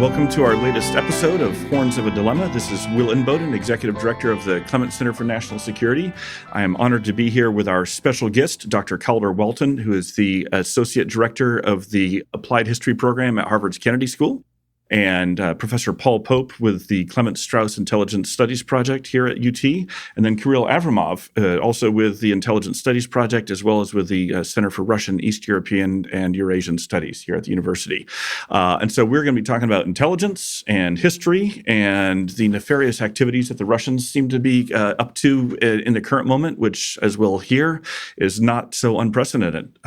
Welcome to our latest episode of Horns of a Dilemma. This is Will Inboden, Executive Director of the Clement Center for National Security. I am honored to be here with our special guest, Dr. Calder Walton, who is the Associate Director of the Applied History Program at Harvard's Kennedy School, and Professor Paul Pope with the Clement Strauss Intelligence Studies Project here at UT, and then Kirill Avramov, also with the Intelligence Studies Project, as well as with the Center for Russian, East European, and Eurasian Studies here at the university. And so we're going to be talking about intelligence and history and the nefarious activities that the Russians seem to be up to in the current moment, which, as we'll hear, is not so unprecedented.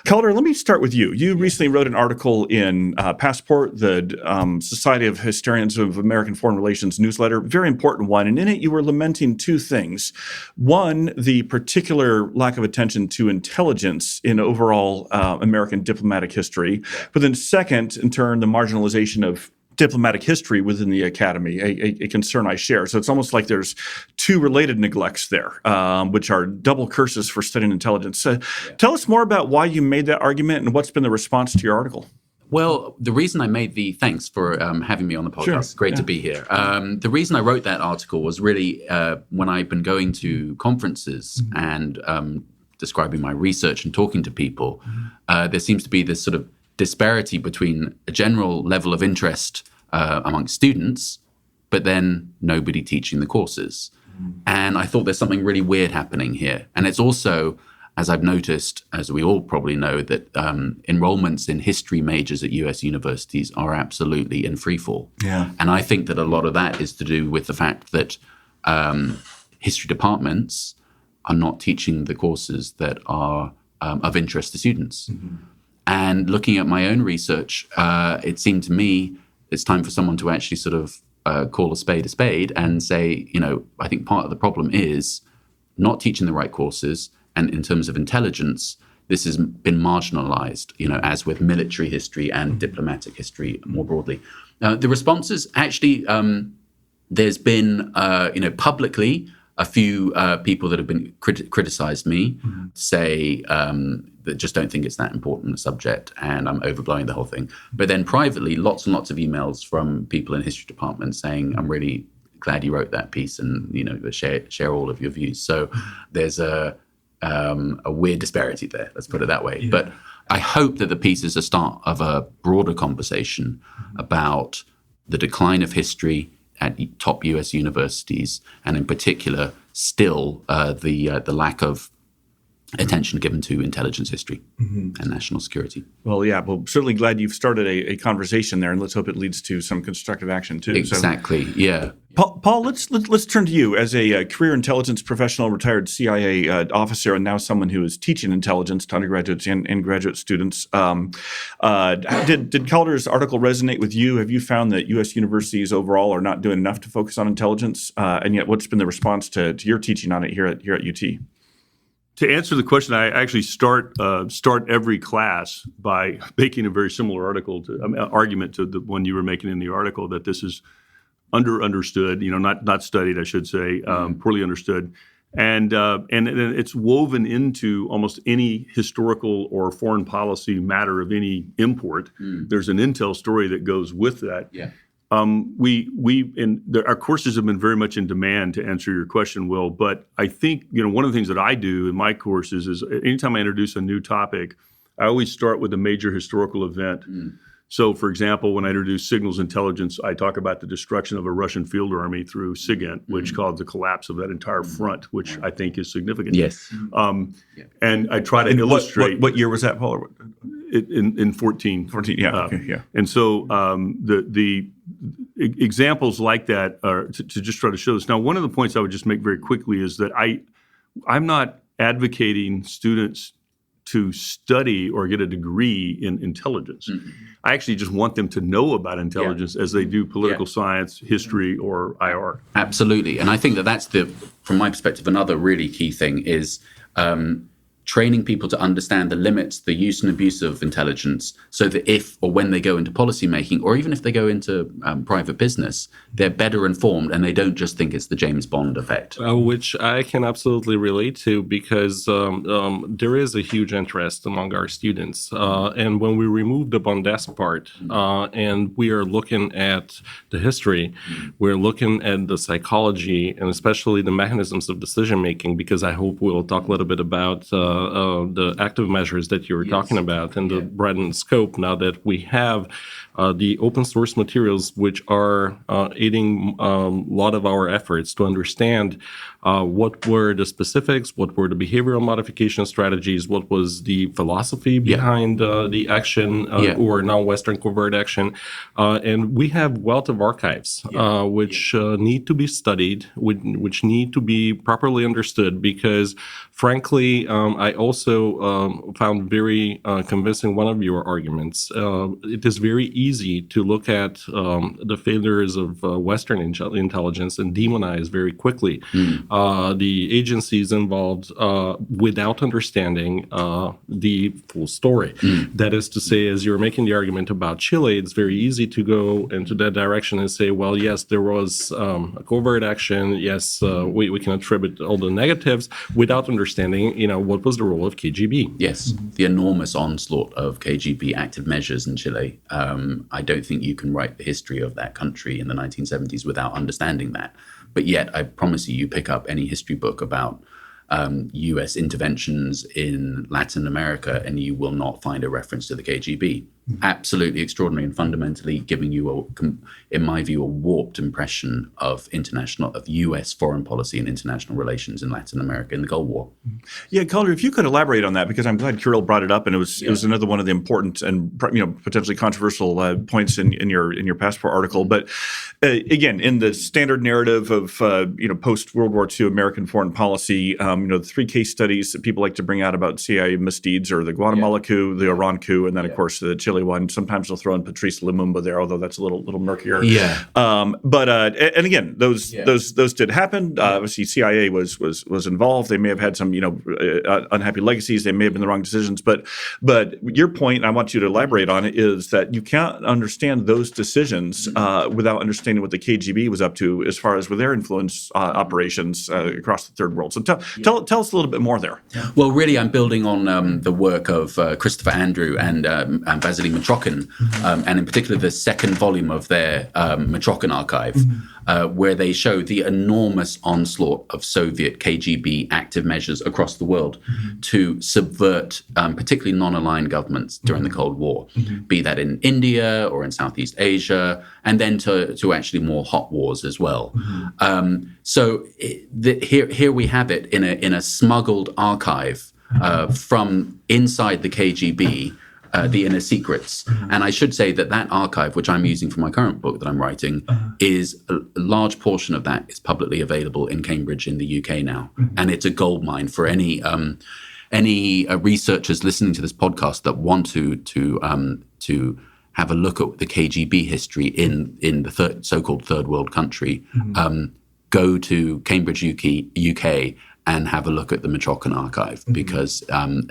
Calder, let me start with you. You recently wrote an article in Passport, the Society of Historians of American Foreign Relations newsletter, very important one. And in it, you were lamenting two things. One, the particular lack of attention to intelligence in overall American diplomatic history. But then second, in turn, the marginalization of diplomatic history within the academy, a concern I share. So it's almost like there's two related neglects there, which are double curses for studying intelligence. Tell us more about why you made that argument and what's been the response to your article. Well, the reason I made thanks for having me on the podcast. Sure. Great to be here. The reason I wrote that article was really when I've been going to conferences and describing my research and talking to people, there seems to be this sort of disparity between a general level of interest among students, but then nobody teaching the courses. And I thought there's something really weird happening here. And it's also, as I've noticed, as we all probably know, that enrollments in history majors at US universities are absolutely in freefall. Yeah. And I think that a lot of that is to do with the fact that history departments are not teaching the courses that are of interest to students. Mm-hmm. And looking at my own research, it seemed to me it's time for someone to actually sort of call a spade and say, I think part of the problem is not teaching the right courses. And in terms of intelligence, this has been marginalized, as with military history and diplomatic history more broadly. The responses, actually, there's been, publicly, a few people that have been criticized me, say that just don't think it's that important a subject and I'm overblowing the whole thing. But then privately, lots and lots of emails from people in history departments saying, I'm really glad you wrote that piece and, share all of your views. So there's a weird disparity there, let's put it that way. Yeah. But I hope that the piece is a start of a broader conversation about the decline of history at top US universities, and in particular, still the lack of attention given to intelligence history and national security. Well, yeah, certainly glad you've started a conversation there, and let's hope it leads to some constructive action too. Exactly, yeah. Paul, let's turn to you as a career intelligence professional, retired CIA officer, and now someone who is teaching intelligence to undergraduates and graduate students. Did Calder's article resonate with you? Have you found that U.S. universities overall are not doing enough to focus on intelligence? And yet, what's been the response to your teaching on it here at UT? To answer the question, I actually start every class by making a very similar argument to the one you were making in the article, that this is understood, not studied, I should say, poorly understood, and it's woven into almost any historical or foreign policy matter of any import. There's an intel story that goes with that. Yeah. Our courses have been very much in demand, to answer your question, Will. But I think, one of the things that I do in my courses is anytime I introduce a new topic, I always start with a major historical event. So, for example, when I introduce signals intelligence, I talk about the destruction of a Russian field army through SIGINT, which caused the collapse of that entire front, which I think is significant. Yes. And I try to illustrate. What year was that, Paul? In 14. 14, yeah. Okay, yeah. And so the examples like that are to just try to show this. Now, one of the points I would just make very quickly is that I'm not advocating students to study or get a degree in intelligence. I actually just want them to know about intelligence as they do political science, history, or IR. Absolutely. And I think that's from my perspective, another really key thing is training people to understand the limits, the use and abuse of intelligence, so that if or when they go into policymaking, or even if they go into private business, they're better informed and they don't just think it's the James Bond effect. Which I can absolutely relate to, because there is a huge interest among our students. And when we remove the Bondesque part and we are looking at the history, we're looking at the psychology and especially the mechanisms of decision making, because I hope we'll talk a little bit about the active measures that you were talking about and the breadth and scope. Now that we have the open source materials, which are aiding a lot of our efforts to understand what were the specifics, what were the behavioral modification strategies, what was the philosophy behind the action or non-Western covert action. And we have wealth of archives which need to be studied, which need to be properly understood, because frankly, I also found very convincing one of your arguments. It is very easy to look at the failures of Western intelligence and demonize very quickly the agencies involved without understanding the full story. That is to say, as you're making the argument about Chile, it's very easy to go into that direction and say, well, yes, there was a covert action. Yes, we can attribute all the negatives without understanding, what was the role of KGB. Yes, the enormous onslaught of KGB active measures in Chile. I don't think you can write the history of that country in the 1970s without understanding that. But yet, I promise you pick up any history book about U.S. interventions in Latin America, and you will not find a reference to the KGB. Absolutely extraordinary, and fundamentally giving you, in my view, a warped impression of U.S. foreign policy and international relations in Latin America in the Cold War. Yeah, Calder, if you could elaborate on that, because I'm glad Kirill brought it up, and it was another one of the important and potentially controversial points in your Passport article. But again, in the standard narrative of post World War II American foreign policy, the three case studies that people like to bring out about CIA misdeeds are the Guatemala coup, the Iran coup, and then of course the Chile one. Sometimes they'll throw in Patrice Lumumba there, although that's a little murkier. But and again, those did happen. Obviously, CIA was involved. They may have had some unhappy legacies. They may have been the wrong decisions. But your point, and I want you to elaborate on it, is that you can't understand those decisions without understanding what the KGB was up to as far as with their influence operations across the third world. So tell us a little bit more there. Well, really, I'm building on the work of Christopher Andrew and Vasily Mitrokhin, and in particular the second volume of their Mitrokhin archive, where they show the enormous onslaught of Soviet KGB active measures across the world to subvert particularly non-aligned governments during the Cold War, be that in India or in Southeast Asia, and then to actually more hot wars as well. So here we have it in a smuggled archive from inside the KGB, the inner secrets. And I should say that archive, which I'm using for my current book that I'm writing, is a large portion of that is publicly available in Cambridge in the UK now. And it's a goldmine for any researchers listening to this podcast that want to have a look at the KGB history in the so-called third world country. Go to Cambridge, UK, and have a look at the Mitrokhin archive, because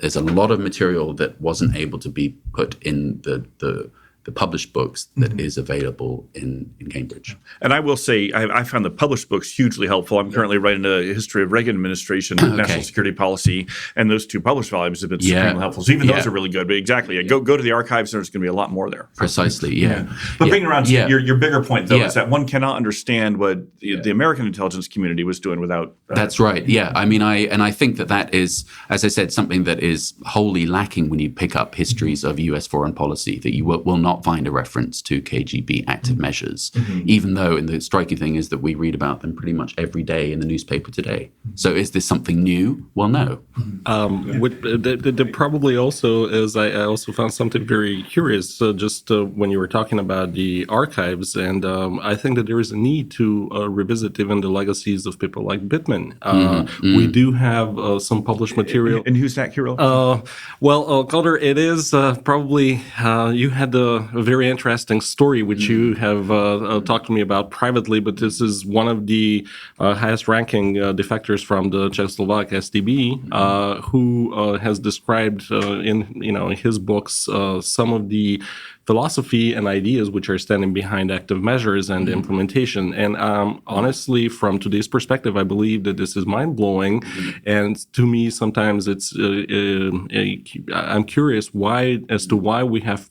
there's a lot of material that wasn't able to be put in the published books that is available in Cambridge. And I will say, I found the published books hugely helpful. I'm currently writing a history of Reagan administration, national security policy, and those two published volumes have been supremely helpful. So even those are really good. But exactly, go to the archives, and there's going to be a lot more there. Precisely, But bringing around to your bigger point, though, is that one cannot understand what the American intelligence community was doing without. That's right. Yeah, I mean, I think that is, as I said, something that is wholly lacking when you pick up histories of U.S. foreign policy, that you will not find a reference to KGB active measures, even though, and the striking thing is that we read about them pretty much every day in the newspaper today. So is this something new? Well, no. There probably also is, I also found something very curious just when you were talking about the archives, and I think that there is a need to revisit even the legacies of people like Bittman. We do have some published material. And who's that, Kirill? Calder, it is probably, you had the a very interesting story, which you have talked to me about privately, but this is one of the highest-ranking defectors from the Czechoslovak SDB, who has described in his books some of the philosophy and ideas which are standing behind active measures and implementation. And honestly, from today's perspective, I believe that this is mind-blowing. And to me, sometimes it's I'm curious as to why we have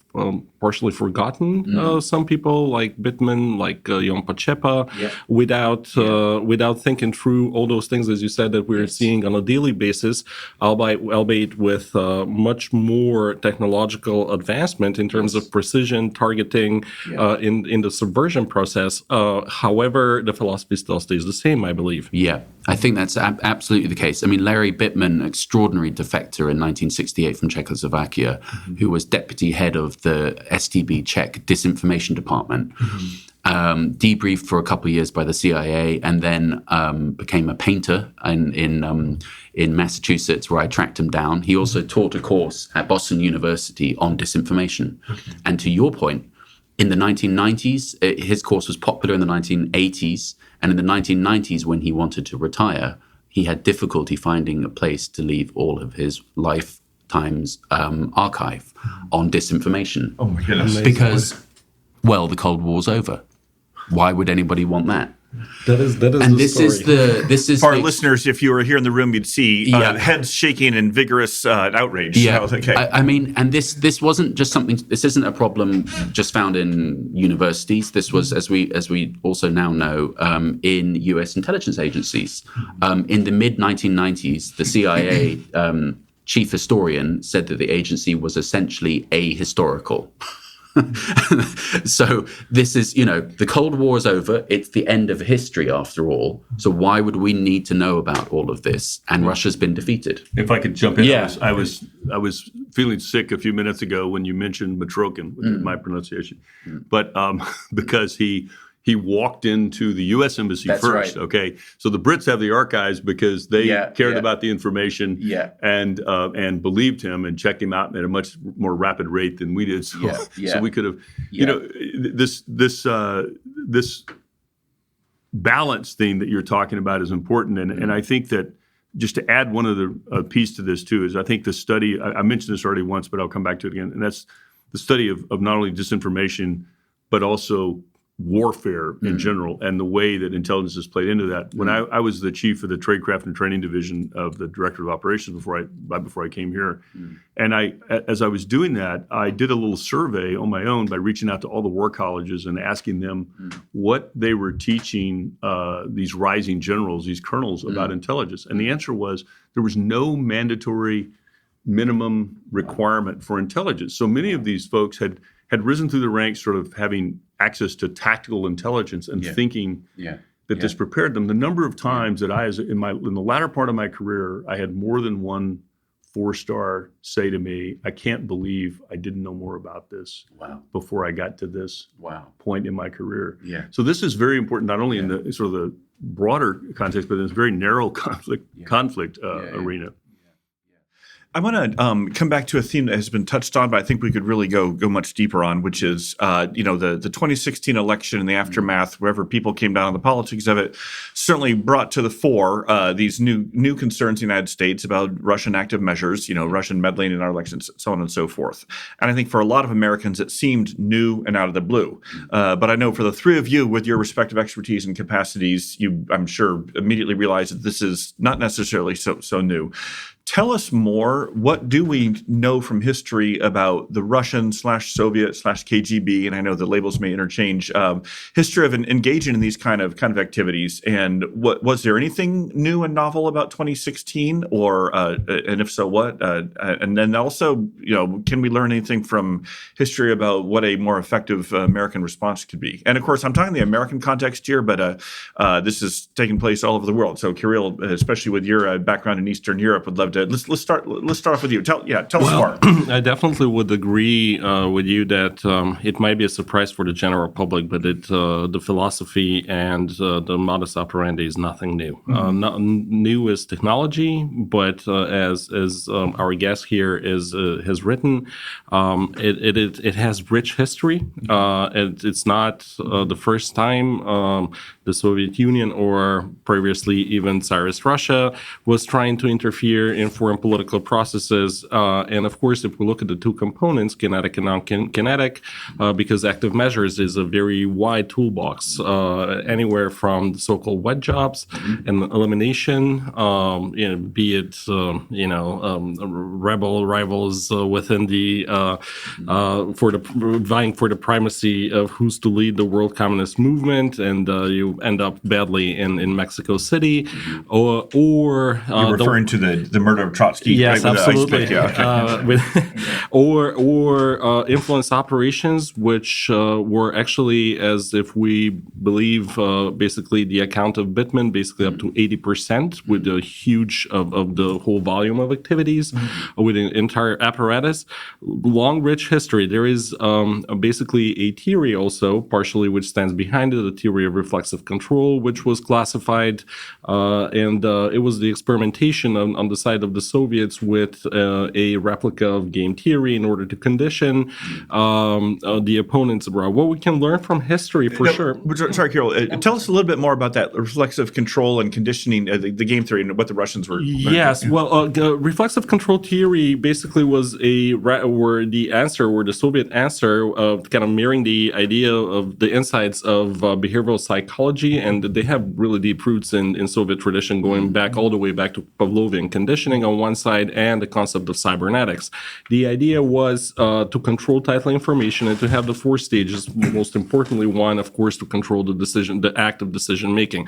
partially forgotten some people like Bittman, like Jon Pacepa, without thinking through all those things, as you said, that we're seeing on a daily basis, albeit with much more technological advancement in terms of precision targeting in the subversion process. However, the philosophy still stays the same, I believe. Yeah, I think that's absolutely the case. I mean, Larry Bittman, extraordinary defector in 1968 from Czechoslovakia, who was deputy head of the STB Czech disinformation department, debriefed for a couple of years by the CIA, and then became a painter in Massachusetts, where I tracked him down. He also taught a course at Boston University on disinformation. And to your point, in the 1990s, his course was popular in the 1980s. And in the 1990s, when he wanted to retire, he had difficulty finding a place to leave all of his lifetime's archive on disinformation. Oh, my goodness. Because, well, the Cold War's over. Why would anybody want that? That is And the story. this is For our the- listeners, if you were here in the room, you'd see heads shaking in vigorous outrage. Yeah, Okay. I mean, and this wasn't just something. This isn't a problem just found in universities. This was, as we also now know, in U.S. intelligence agencies. In the mid 1990s, the CIA chief historian said that the agency was essentially ahistorical. So this is, the Cold War is over. It's the end of history after all. So why would we need to know about all of this? And Russia's been defeated. If I could jump in, Yeah. I was feeling sick a few minutes ago when you mentioned Matrokin, which is my pronunciation, but because he walked into the U.S. Embassy That's first. right. Okay, so the Brits have the archives because they cared yeah. about the information and believed him and checked him out at a much more rapid rate than we did. So, so we could have, this balance thing that you're talking about is important, and I think that. Just to add one other piece to this too is I think the study, I mentioned this already once, but I'll come back to it again, and that's the study of not only disinformation, but also warfare in general and the way that intelligence has played into that. When I was the chief of the Tradecraft and Training Division of the Director of Operations right before I came here, and as I was doing that, I did a little survey on my own by reaching out to all the war colleges and asking them what they were teaching these rising generals, these colonels, about intelligence. And the answer was there was no mandatory minimum requirement for intelligence. So many of these folks had risen through the ranks, sort of having access to tactical intelligence and thinking that this prepared them. The number of times that in the latter part of my career, I had more than one 4-star say to me, "I can't believe I didn't know more about this before I got to this point in my career." Yeah. So this is very important, not only in the sort of the broader context, but in this very narrow conflict arena. I want to come back to a theme that has been touched on, but I think we could really go much deeper on, which is, the 2016 election and the aftermath, wherever people came down on the politics of it, certainly brought to the fore these new concerns in the United States about Russian active measures, Russian meddling in our elections, so on and so forth. And I think for a lot of Americans, it seemed new and out of the blue. But I know for the three of you, with your respective expertise and capacities, you, I'm sure, immediately realized that this is not necessarily so new. Tell us more. What do we know from history about the Russian/Soviet/KGB? And I know the labels may interchange. History of engaging in these kind of activities. And what was there anything new and novel about 2016, or and if so, what? And then also, can we learn anything from history about what a more effective American response could be? And of course, I'm talking the American context here, but this is taking place all over the world. So, Kirill, especially with your background in Eastern Europe, would love to Let's start off with you. Tell us more. I definitely would agree with you that it might be a surprise for the general public, but the philosophy and the modus operandi is nothing new. Not new is technology, but as our guest here has written, it has rich history. It's not the first time the Soviet Union or previously even Tsarist Russia was trying to interfere in foreign political processes. And of course, if we look at the two components, kinetic and non-kinetic, because active measures is a very wide toolbox, anywhere from the so-called wet jobs and elimination, be it rebel rivals within the vying for the primacy of who's to lead the world communist movement, and you end up badly in Mexico City, or You're referring to the murder of Trotsky. Yes, right, absolutely. Okay. Influence operations, which were actually, as if we believe basically the account of Bittman, basically up to 80% with a huge of the whole volume of activities, with an entire apparatus. Long, rich history. There is basically a theory also, partially which stands behind it, the theory of reflexive control, which was classified, and it was the experimentation on the side of the Soviets with a replica of game theory in order to condition the opponents abroad. What we can learn from history, for sure. Sorry, Kirill. Tell us a little bit more about that reflexive control and conditioning, the game theory, and what the Russians were. Yes, well, reflexive control theory basically was where the answer, or the Soviet answer, of kind of mirroring the idea of the insights of behavioral psychology, and they have really deep roots in Soviet tradition, going back all the way back to Pavlovian conditioning on one side, and the concept of cybernetics. The idea was to control tightly information and to have the four stages. Most importantly, one, of course, to control the act of decision making.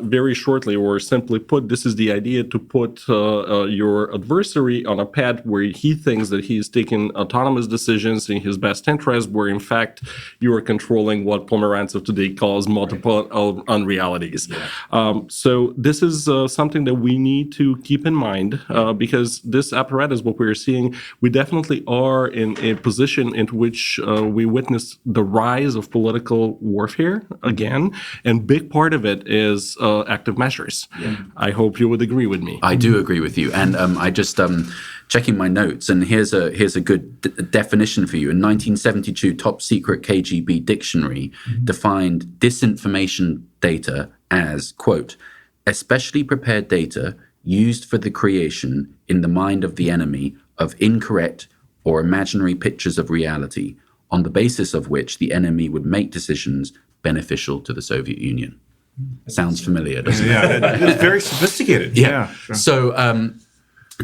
Very shortly, or simply put, this is the idea to put your adversary on a path where he thinks that he is taking autonomous decisions in his best interest, where in fact you are controlling what Pomerantsev today calls multiple unrealities. So this is something that we need to keep in mind, because this apparatus, what we're seeing, we definitely are in a position in which we witness the rise of political warfare again, and big part of it is active measures. I hope you would agree with me. I do agree with you, and I just checking my notes, and here's a good definition for you. In 1972, top secret KGB dictionary defined disinformation data as, quote, especially prepared data used for the creation in the mind of the enemy of incorrect or imaginary pictures of reality, on the basis of which the enemy would make decisions beneficial to the Soviet Union. Sounds familiar, doesn't it? Yeah, it's very sophisticated. Yeah. Sure. So,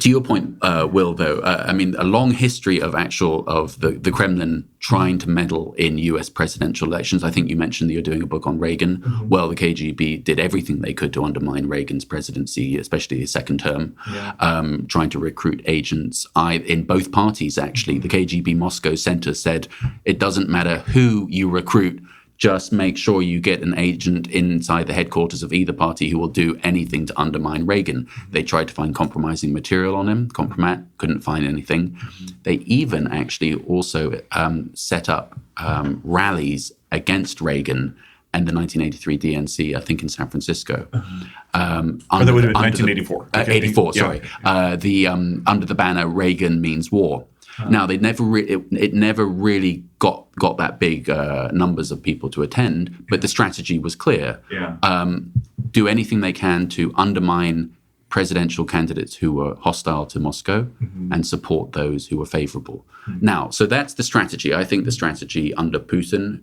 to your point, Will, though, I mean, a long history of the Kremlin trying to meddle in U.S. presidential elections. I think you mentioned that you're doing a book on Reagan. Mm-hmm. Well, the KGB did everything they could to undermine Reagan's presidency, especially his second term, trying to recruit agents in both parties, actually. The KGB Moscow Center said, it doesn't matter who you recruit, just make sure you get an agent inside the headquarters of either party who will do anything to undermine Reagan. They tried to find compromising material on him, compromat, couldn't find anything. They even actually also set up rallies against Reagan and the 1983 DNC, I think in San Francisco. That would have been 1984. 84, sorry. Under the banner, Reagan means war. Now, it never really got that big numbers of people to attend, but the strategy was clear. Do anything they can to undermine presidential candidates who were hostile to Moscow and support those who were favorable. Now, so that's the strategy. I think the strategy under Putin,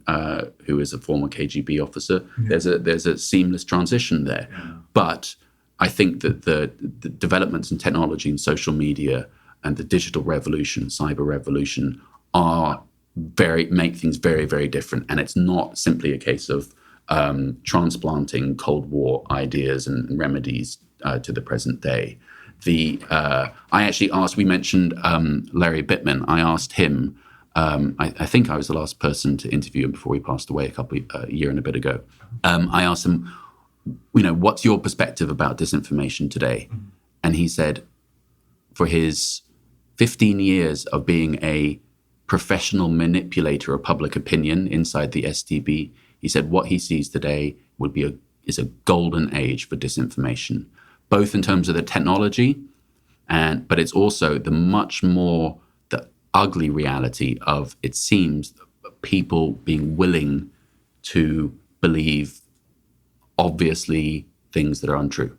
who is a former KGB officer, there's a seamless transition there. But I think that the developments in technology and social media and the digital revolution, cyber revolution, make things very, very different. And it's not simply a case of transplanting Cold War ideas and remedies to the present day. I actually asked, we mentioned Larry Bittman. I asked him, I think I was the last person to interview him before he passed away a year and a bit ago. I asked him, what's your perspective about disinformation today? And he said, for his 15 years of being a professional manipulator of public opinion inside the STB. He said what he sees today is a golden age for disinformation, both in terms of the technology, but it's also the ugly reality of, it seems, people being willing to believe obviously things that are untrue.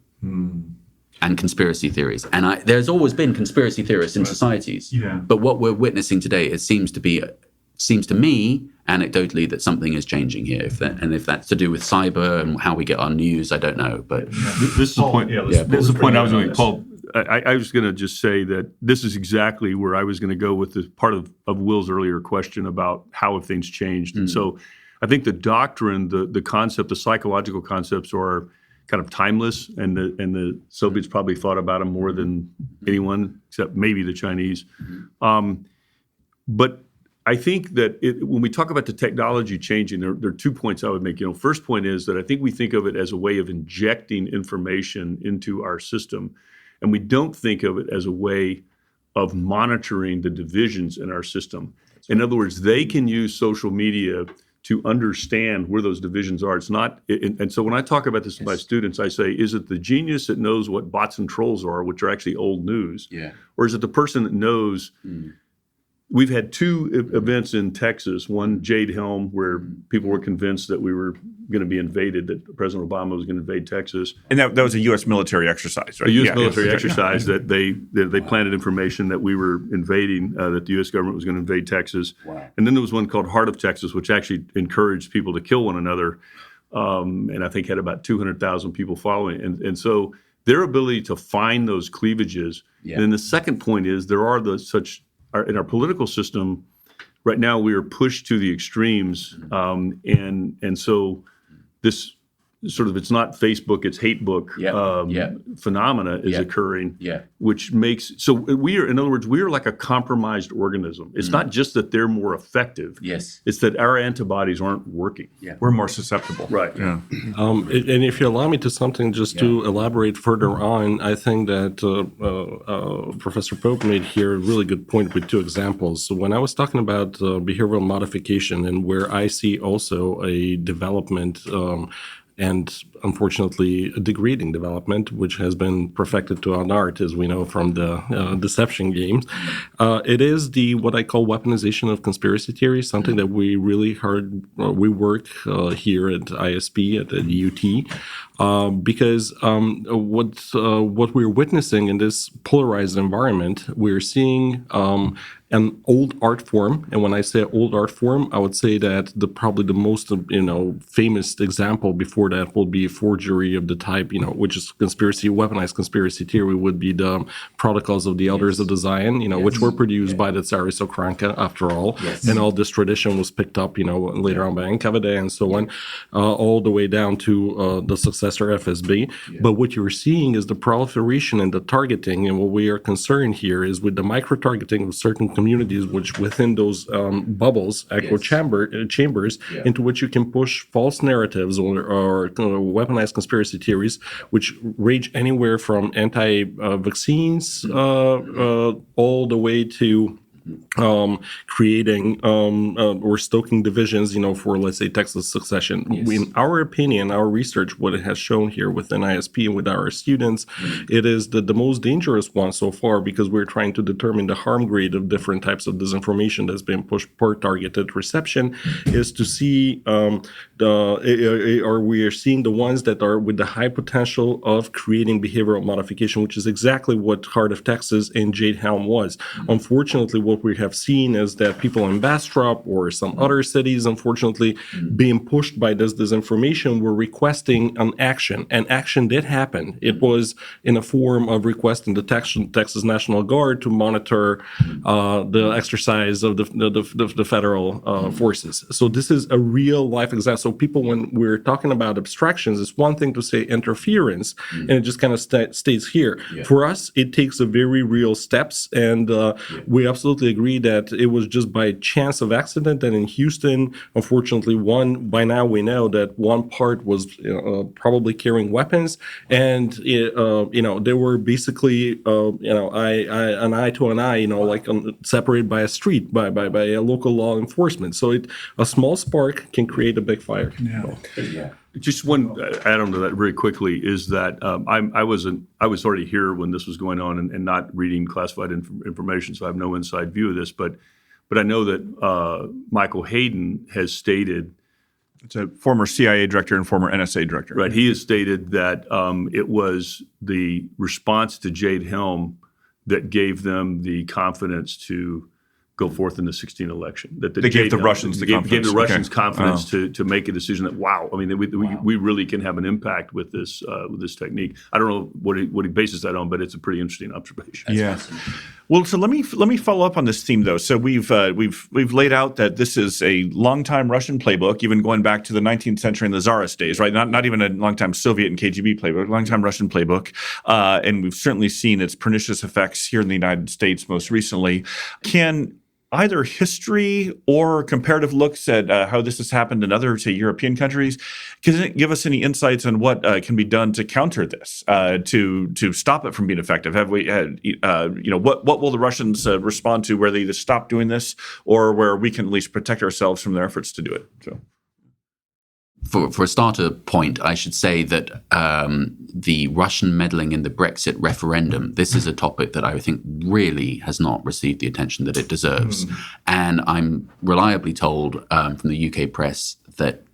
And conspiracy theories. And there's always been conspiracy theorists in societies. Yeah. But what we're witnessing today, it seems to me, anecdotally, that something is changing here. If that's to do with cyber and how we get our news, I don't know. But This is the point. This is the point I was going to, Paul. I was going to just say that this is exactly where I was going to go with this part of Will's earlier question about how have things changed. And so I think the doctrine, the concept, the psychological concepts are kind of timeless, and the Soviets probably thought about them more than anyone, except maybe the Chinese. But I think that when we talk about the technology changing, there are 2 points I would make. First point is that I think we think of it as a way of injecting information into our system, and we don't think of it as a way of monitoring the divisions in our system. In other words, they can use social media to understand where those divisions are. It's not, and so when I talk about this with my students, I say, is it the genius that knows what bots and trolls are, which are actually old news? Yeah. Or is it the person that knows? We've had 2 events in Texas, one Jade Helm, where people were convinced that we were going to be invaded, that President Obama was going to invade Texas. And that was a U.S. military exercise, right? A U.S. military exercise that they planted information that we were invading, that the U.S. government was going to invade Texas. Wow. And then there was one called Heart of Texas, which actually encouraged people to kill one another, and I think had about 200,000 people following. And so their ability to find those cleavages. Yeah. And then the second point is there are in our political system right now we are pushed to the extremes, and so this sort of, it's not Facebook, it's hatebook phenomena is occurring, which makes, so we are, in other words, we are like a compromised organism. It's not just that they're more effective. Yes. It's that our antibodies aren't working. Yeah. We're more susceptible. Right. Yeah. And if you allow me to something just to elaborate further on, I think that Professor Pope made here a really good point with 2 examples. So when I was talking about behavioral modification, and where I see also a development and unfortunately a degrading development, which has been perfected to an art, as we know from the deception games. It is what I call weaponization of conspiracy theories, something that we really we work here at ISP, at the UT, because what we're witnessing in this polarized environment, we're seeing an old art form. And when I say old art form, I would say that probably the most famous example before that will be forgery of the type, which is weaponized conspiracy theory, would be the Protocols of the Elders of the Zion, which were produced by the Tsaris Okranka, after all. Yes. And all this tradition was picked up, later on by NKVD and so on, all the way down to the successor FSB. Yeah. But what you're seeing is the proliferation and the targeting, and what we are concerned here is with the micro-targeting of certain communities, which within those bubbles, echo chambers, into which you can push false narratives or weaponized conspiracy theories, which range anywhere from anti-vaccines all the way to creating or stoking divisions, for, let's say, Texas succession. Yes. In our opinion, our research, what it has shown here within ISP and with our students, it is the most dangerous one so far, because we're trying to determine the harm grade of different types of disinformation that's been pushed per targeted reception, is to see we are seeing the ones that are with the high potential of creating behavioral modification, which is exactly what Heart of Texas and Jade Helm was. Unfortunately, what we have seen is that people in Bastrop or some other cities, unfortunately, being pushed by this disinformation, were requesting an action. And action did happen. It was in a form of requesting the Texas National Guard to monitor the exercise of the federal forces. So this is a real life example. So people, when we're talking about abstractions, it's one thing to say interference, and it just kind of stays here. Yeah. For us, it takes a very real steps, and we absolutely absolutely agree that it was just by chance of accident. And in Houston, unfortunately, by now we know that one part was probably carrying weapons, and they were basically an eye to an eye, separated by a street by a local law enforcement. So a small spark can create a big fire. Yeah. Just one add-on to that very quickly is that I was already here when this was going on and not reading classified information, so I have no inside view of this. But I know that Michael Hayden has stated, it's a former CIA director and former NSA director. Right, he has stated that it was the response to Jade Helm that gave them the confidence to go forth in the 2016 election. That they gave the Russians the confidence. Gave the Russians confidence to make a decision that, wow, I mean, we really can have an impact with this technique. I don't know what he bases that on, but it's a pretty interesting observation. Yeah. Well, so let me follow up on this theme though. So we've laid out that this is a longtime Russian playbook, even going back to the 19th century and the Tsarist days, right? Not even a longtime Soviet and KGB playbook, longtime Russian playbook, and we've certainly seen its pernicious effects here in the United States most recently. Can either history or comparative looks at how this has happened in other, say, European countries, can it give us any insights on what can be done to counter this, to stop it from being effective? Have we had, what will the Russians respond to, where they either stop doing this or where we can at least protect ourselves from their efforts to do it? So. For a starter point, I should say that the Russian meddling in the Brexit referendum, this is a topic that I think really has not received the attention that it deserves. And I'm reliably told from the UK press that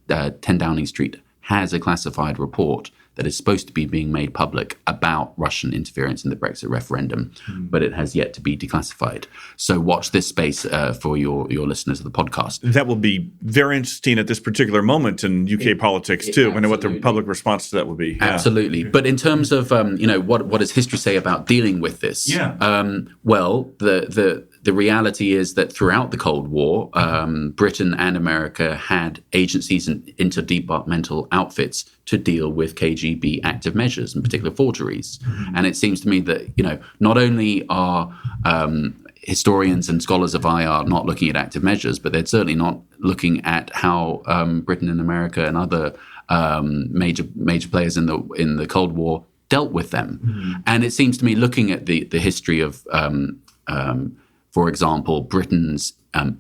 10 Downing Street has a classified report that is supposed to be being made public about Russian interference in the Brexit referendum, but it has yet to be declassified. So watch this space for your listeners of the podcast. That will be very interesting at this particular moment in UK politics too. I know what the public response to that will be. Yeah. Absolutely. But in terms of what does history say about dealing with this? Well, the reality is that throughout the Cold War, Britain and America had agencies and interdepartmental outfits to deal with KGB active measures, in particular forgeries. And it seems to me that, not only are historians and scholars of IR not looking at active measures, but they're certainly not looking at how Britain and America and other major players in the Cold War dealt with them. And it seems to me, looking at the history of for example, Britain's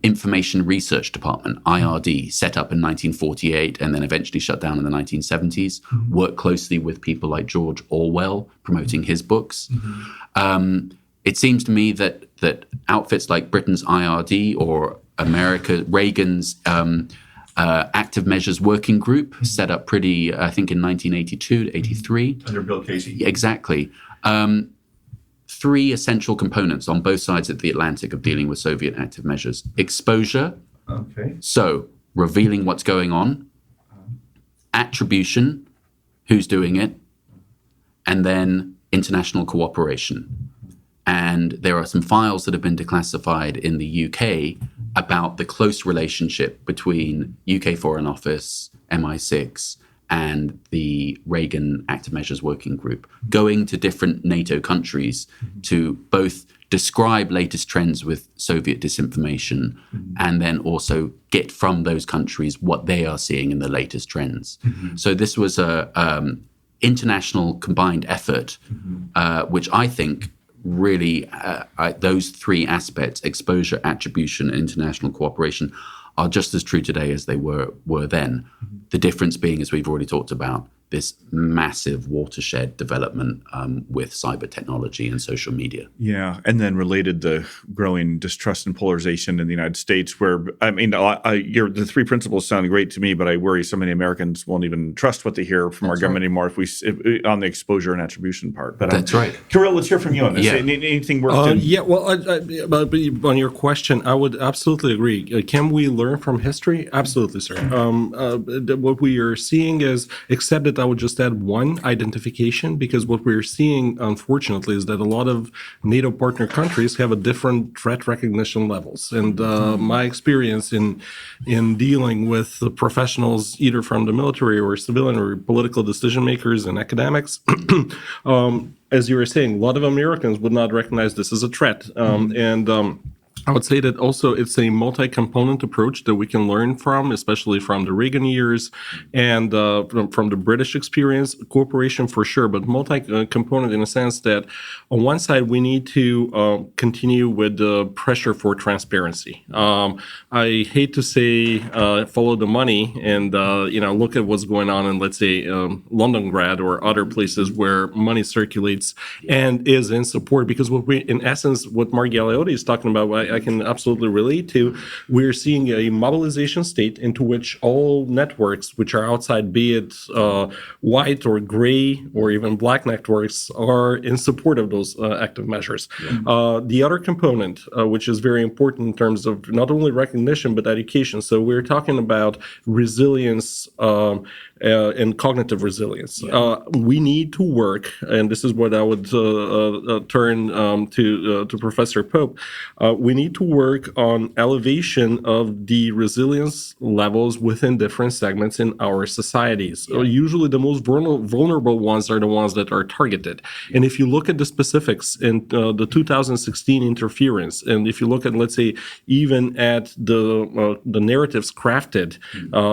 Information Research Department, IRD, set up in 1948 and then eventually shut down in the 1970s, worked closely with people like George Orwell promoting his books. It seems to me that outfits like Britain's IRD or Reagan's Active Measures Working Group, set up I think in 1982 to 83. Under Bill Casey. Exactly. Three essential components on both sides of the Atlantic of dealing with Soviet active measures. Exposure, so revealing what's going on. Attribution, who's doing it. And then international cooperation. And there are some files that have been declassified in the UK about the close relationship between UK Foreign Office, MI6, and the Reagan Active Measures Working Group, going to different NATO countries to both describe latest trends with Soviet disinformation and then also get from those countries what they are seeing in the latest trends. So this was a international combined effort, which I think really those three aspects, exposure, attribution, and international cooperation, are just as true today as they were then. The difference being, as we've already talked about, this massive watershed development with cyber technology and social media. Yeah, and then related, the growing distrust and polarization in the United States, where, I mean, the three principles sound great to me, but I worry so many Americans won't even trust what they hear from our government anymore if on the exposure and attribution part. But that's right. Kirill, let's hear from you on this. Anything worth Yeah, well, on your question, I would absolutely agree. Can we learn from history? Absolutely, sir. What we are seeing is, except that I would just add one identification, because what we're seeing, unfortunately, is that a lot of NATO partner countries have a different threat recognition levels. And my experience in dealing with the professionals, either from the military or civilian or political decision makers and academics, as you were saying, a lot of Americans would not recognize this as a threat. I would say that also it's a multi-component approach that we can learn from, especially from the Reagan years and from the British experience, cooperation for sure, but multi-component in a sense that on one side we need to continue with the pressure for transparency. I hate to say follow the money and look at what's going on in, let's say, Londongrad or other places where money circulates and is in support, because in essence, what Mark Galeotti is talking about, I can absolutely relate to. We're seeing a mobilization state into which all networks which are outside, be it white or gray or even black networks, are in support of those active measures. Yeah. The other component, which is very important in terms of not only recognition but education. So we're talking about resilience and cognitive resilience. Yeah. We need to work, and this is what I would turn to Professor Pope. We need to work on elevation of the resilience levels within different segments in our societies. Yeah. Usually the most vulnerable ones are the ones that are targeted. And if you look at the specifics in the 2016 interference, and if you look at, let's say, even at the narratives crafted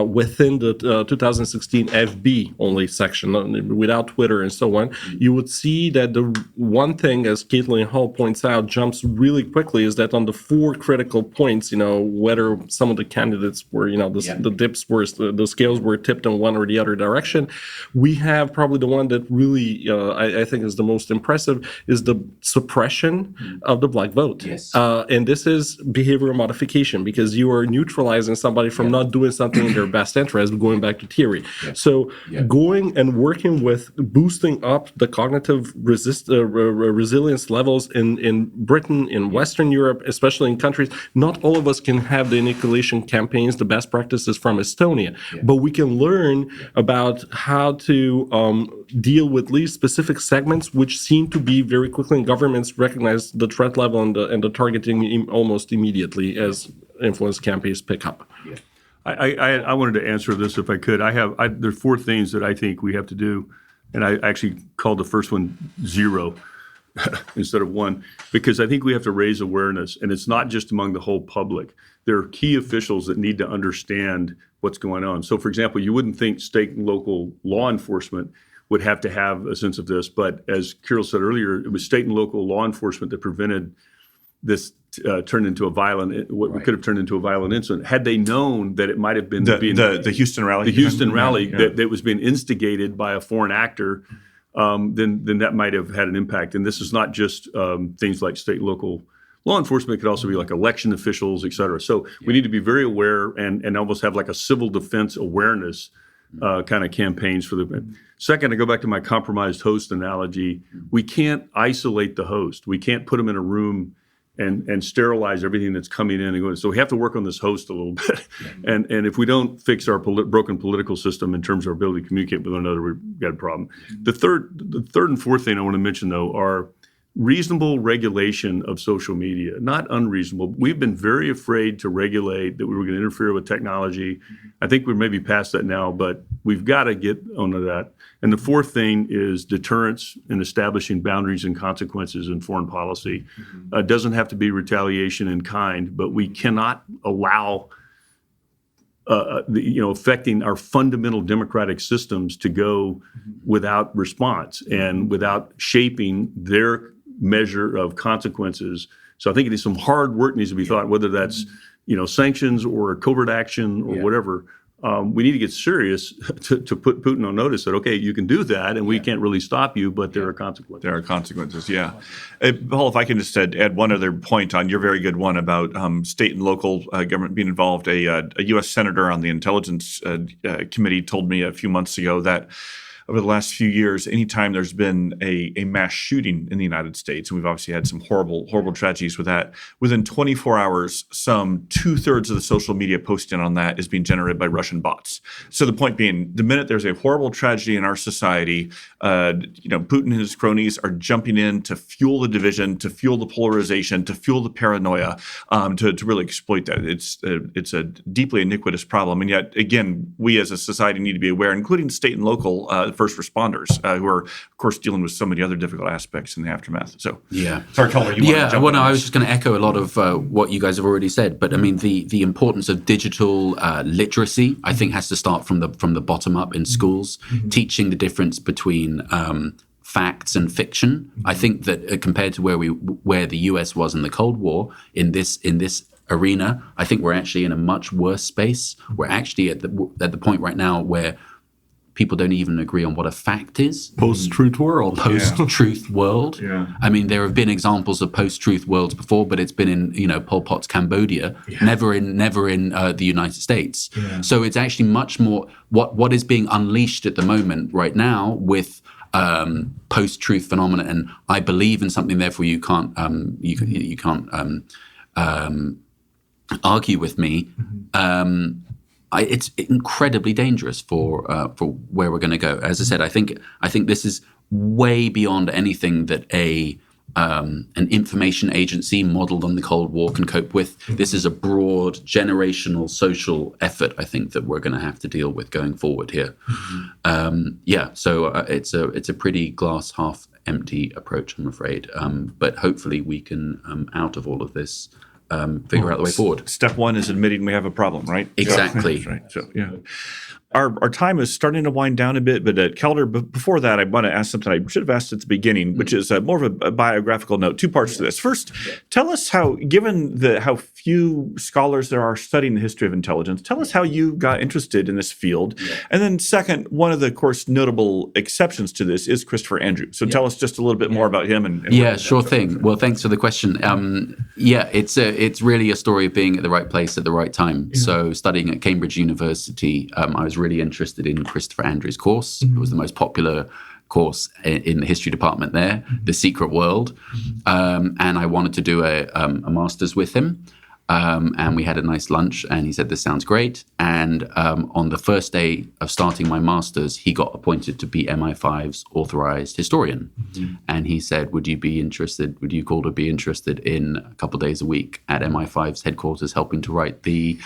within the 2016 FB only section, without Twitter and so on, you would see that the one thing, as Caitlin Hall points out, jumps really quickly is that on the 4 critical points, whether some of the candidates were, the dips were, the scales were tipped in one or the other direction, we have probably the one that really, I think is the most impressive, is the suppression of the black vote. Yes. And this is behavioral modification, because you are neutralizing somebody from not doing something in their best interest, going back to theory. Yeah. So going and working with boosting up the cognitive resilience levels in Britain, in Western Europe, especially in countries, not all of us can have the inoculation campaigns, the best practices from Estonia, but we can learn about how to deal with these specific segments, which seem to be very quickly, and governments recognize the threat level and the targeting almost immediately as influence campaigns pick up. Yeah. I wanted to answer this if I could. There's 4 things that I think we have to do, and I actually called the first one 0 instead of 1, because I think we have to raise awareness, and it's not just among the whole public. There are key officials that need to understand what's going on. So, for example, you wouldn't think state and local law enforcement would have to have a sense of this, but as Kirill said earlier, it was state and local law enforcement that prevented this turned into a violent, what could have turned into a violent incident. Had they known that it might have been the Houston rally, that was being instigated by a foreign actor, then that might have had an impact. And this is not just things like state and local law enforcement. It could also be like election officials, et cetera. So we need to be very aware and almost have like a civil defense awareness kind of campaigns for the. Second, I go back to my compromised host analogy. We can't isolate the host. We can't put them in a room and sterilize everything that's coming in and going. So we have to work on this host a little bit. And if we don't fix our broken political system in terms of our ability to communicate with one another, we've got a problem. The third and fourth thing I want to mention, though, are reasonable regulation of social media, not unreasonable. We've been very afraid to regulate that we were going to interfere with technology. I think we're maybe past that now, but we've got to get onto that. And the fourth thing is deterrence and establishing boundaries and consequences in foreign policy. It doesn't have to be retaliation in kind, but we cannot allow affecting our fundamental democratic systems to go without response and without shaping their measure of consequences. So I think it is some hard work needs to be thought, whether that's sanctions or covert action or whatever. We need to get serious to put Putin on notice that, okay, you can do that and we can't really stop you, but there are consequences. There are consequences, yeah. Paul, if I can just add one other point on your very good one about state and local government being involved. A U.S. senator on the Intelligence Committee told me a few months ago that over the last few years, anytime there's been a mass shooting in the United States, and we've obviously had some horrible tragedies with that, within 24 hours, some 2/3 of the social media posting on that is being generated by Russian bots. So the point being, the minute there's a horrible tragedy in our society, Putin and his cronies are jumping in to fuel the division, to fuel the polarization, to fuel the paranoia, to really exploit that. It's a deeply iniquitous problem. And yet, again, we as a society need to be aware, including state and local first responders who are, of course, dealing with so many other difficult aspects in the aftermath. So, yeah. Sorry, Calder, you want to jump in? I was just going to echo a lot of what you guys have already said. But I mean, the importance of digital literacy, I think, has to start from the bottom up in schools, teaching the difference between facts and fiction. I think that compared to where the US was in the Cold War in this arena, I think we're actually in a much worse space. We're actually at the point right now where people don't even agree on what a fact is. Post-truth world. Post-truth world. Yeah. I mean, there have been examples of post-truth worlds before, but it's been in Pol Pot's Cambodia, never in the United States. Yeah. So it's actually much more what is being unleashed at the moment right now with post-truth phenomena. And I believe in something, therefore you can't argue with me. It's incredibly dangerous for where we're going to go. As I said, I think this is way beyond anything that an information agency modeled on the Cold War can cope with. This is a broad generational social effort, I think, that we're going to have to deal with going forward here. So it's a pretty glass half empty approach, I'm afraid. But hopefully we can, out of all of this, figure out the way forward. Step one is admitting we have a problem, right? Exactly. That's right. So, yeah. Our time is starting to wind down a bit, but Calder, before that, I want to ask something I should have asked at the beginning, which is more of a biographical note. Two parts to this. First, tell us how, given how few scholars there are studying the history of intelligence, tell us how you got interested in this field. Yeah. And then second, one of the, of course, notable exceptions to this is Christopher Andrews. So tell us just a little bit more about him. And sure thing. Well, thanks for the question. It's really a story of being at the right place at the right time. Yeah. So studying at Cambridge University, I was really interested in Christopher Andrews' course. It was the most popular course in the history department there, The Secret World. And I wanted to do a master's with him. And we had a nice lunch, and he said, "This sounds great." And on the first day of starting my master's, he got appointed to be MI5's authorized historian. And he said, would you, Calder, be interested in a couple of days a week at MI5's headquarters helping to write the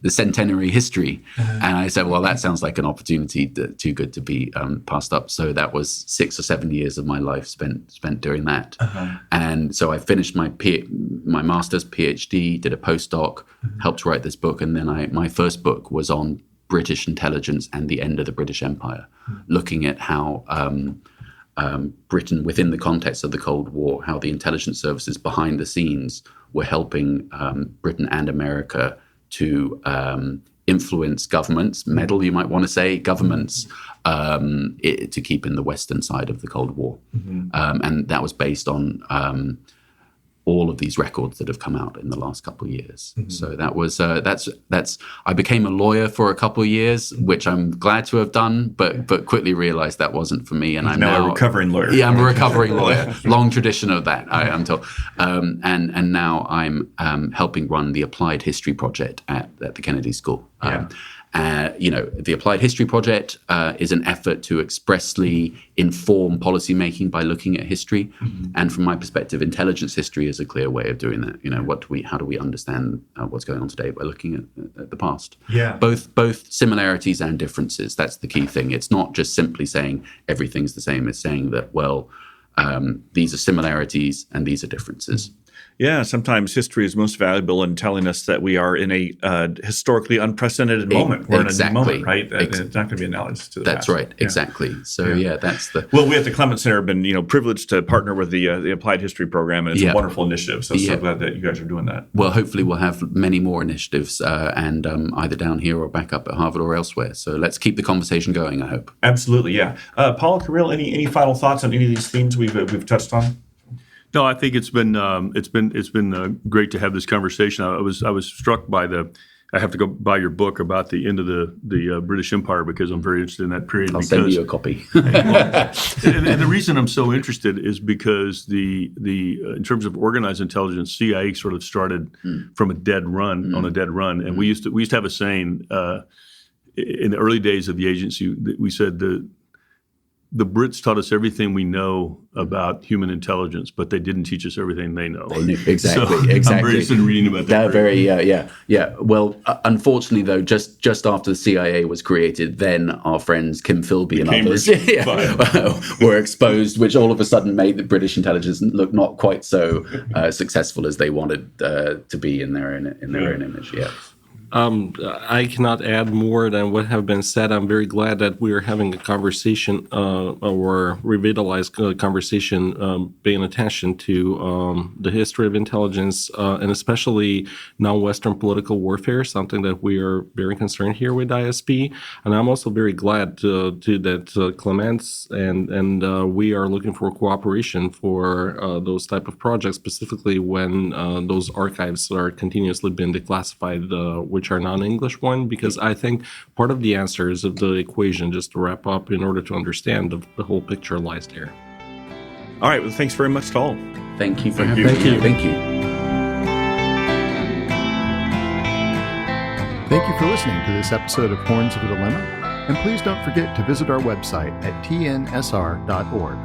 centenary history? And I said, well, that sounds like an opportunity too good to be passed up. So that was 6 or 7 years of my life spent doing that. And so I finished my master's, PhD, did a postdoc, helped write this book, and then my first book was on British intelligence and the end of the British Empire, looking at how Britain, within the context of the Cold War, how the intelligence services behind the scenes were helping Britain and America to influence governments, meddle, you might want to say, governments, to keep in the Western side of the Cold War. And that was based on all of these records that have come out in the last couple of years. So that was I became a lawyer for a couple of years, which I'm glad to have done, but quickly realized that wasn't for me. And I'm now a recovering lawyer. Yeah, I'm a recovering lawyer. Long tradition of that, I'm told. And now I'm helping run the Applied History Project at the Kennedy School. The Applied History Project is an effort to expressly inform policymaking by looking at history. And from my perspective, intelligence history is a clear way of doing that. How do we understand what's going on today by looking at the past? Yeah. Both similarities and differences. That's the key thing. It's not just simply saying everything's the same. It's saying that, these are similarities and these are differences. Yeah, sometimes history is most valuable in telling us that we are in a historically unprecedented moment. We're in a new moment, right? It's not going to be analogous to the past. That's right, yeah. Exactly. So that's the... Well, we at the Clement Center have been, privileged to partner with the Applied History Program, and it's a wonderful initiative. So glad that you guys are doing that. Well, hopefully we'll have many more initiatives, and either down here or back up at Harvard or elsewhere. So let's keep the conversation going, I hope. Absolutely, yeah. Paul, Kirill, any final thoughts on any of these themes we've touched on? No, I think it's been great to have this conversation. I was struck by I have to go buy your book about the end of the British Empire because I'm very interested in that period. I'll send you a copy. and the reason I'm so interested is because the in terms of organized intelligence, CIA sort of started from a dead run, and we used to have a saying in the early days of the agency that we said the Brits taught us everything we know about human intelligence, but they didn't teach us everything they know. Exactly, So exactly. I'm very interested in reading about that. Yeah. Well, unfortunately, though, just after the CIA was created, then our friends Kim Philby and others were exposed, which all of a sudden made the British intelligence look not quite so successful as they wanted to be in their own image. Yeah. I cannot add more than what have been said. I'm very glad that we are having a conversation or revitalized conversation paying attention to the history of intelligence and especially non-Western political warfare, something that we are very concerned here with ISP. And I'm also very glad that Clements and we are looking for cooperation for those type of projects, specifically when those archives are continuously being declassified, which are non-English one, because I think part of the answers of the equation, just to wrap up, in order to understand the whole picture, lies there. All right. Well, thanks very much to all. Thank you for having me. Thank you. Thank you for listening to this episode of Horns of a Dilemma, and please don't forget to visit our website at tnsr.org.